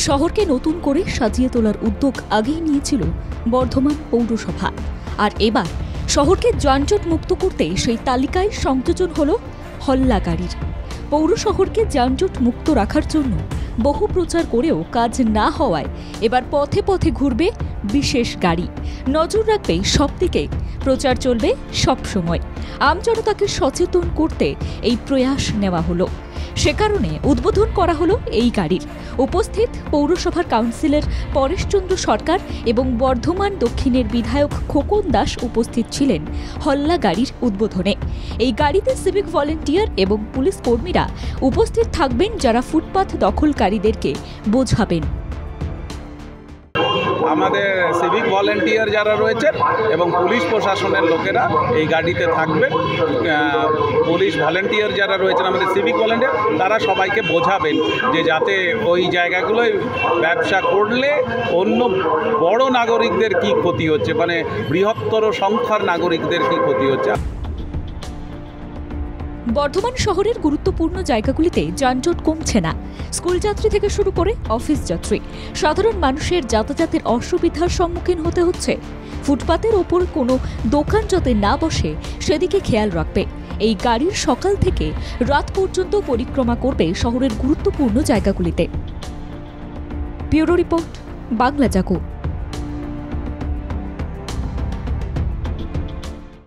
শহরকে নতুন করে সাজিয়ে তোলার উদ্যোগ আগেই নিয়েছিল বর্ধমান পৌরসভা। আর এবার শহরকে যানজট মুক্ত করতে সেই তালিকায় সংযোজন হলো হল্লা গাড়ির। পৌর শহরকে যানজট মুক্ত রাখার জন্য বহু প্রচার করেও কাজ না হওয়ায় এবার পথে পথে ঘুরবে বিশেষ গাড়ি। নজর রাখবে সব দিকে, প্রচার চলবে সব সময়। আমজনতাকে সচেতন করতে এই প্রয়াস নেওয়া হলো। সে কারণে উদ্বোধন করা হলো এই গাড়ির। উপস্থিত পৌরসভার কাউন্সিলর পরেশচন্দ্র সরকার এবং বর্ধমান দক্ষিণের বিধায়ক খোকন দাস উপস্থিত ছিলেন হল্লা গাড়ির উদ্বোধনে। এই গাড়িতে সিভিক ভলেন্টিয়ার এবং পুলিশ কর্মীরা উপস্থিত থাকবেন, যারা ফুটপাথ দখলকারীদেরকে বোঝাবেন। আমাদের সিভিক ভলেন্টিয়ার যারা রয়েছেন এবং পুলিশ প্রশাসনের লোকেরা এই গাড়িতে থাকবেন। পুলিশ ভলেন্টিয়ার যারা রয়েছেন, আমাদের সিভিক ভলেন্টিয়ার, তারা সবাইকে বোঝাবেন যে যাতে ওই জায়গাগুলোয় ব্যবসা করলে অন্য বড় নাগরিকদের কি ক্ষতি হচ্ছে, মানে বৃহত্তর সংখ্যার নাগরিকদের কি ক্ষতি হচ্ছে। বর্ধমান শহরের গুরুত্বপূর্ণ জায়গাগুলিতে যানজট কমছে না। স্কুল যাত্রী থেকে শুরু করে অফিস যাত্রী, সাধারণ মানুষের যাতায়াতের অসুবিধার সম্মুখীন হতে হচ্ছে। ফুটপাতের ওপর কোনো দোকান যাতে না বসে সেদিকে খেয়াল রাখবে এই গাড়ির। সকাল থেকে রাত পর্যন্ত পরিক্রমা করবে শহরের গুরুত্বপূর্ণ জায়গাগুলিতে। ব্যুরো রিপোর্ট, বাংলা জাগো।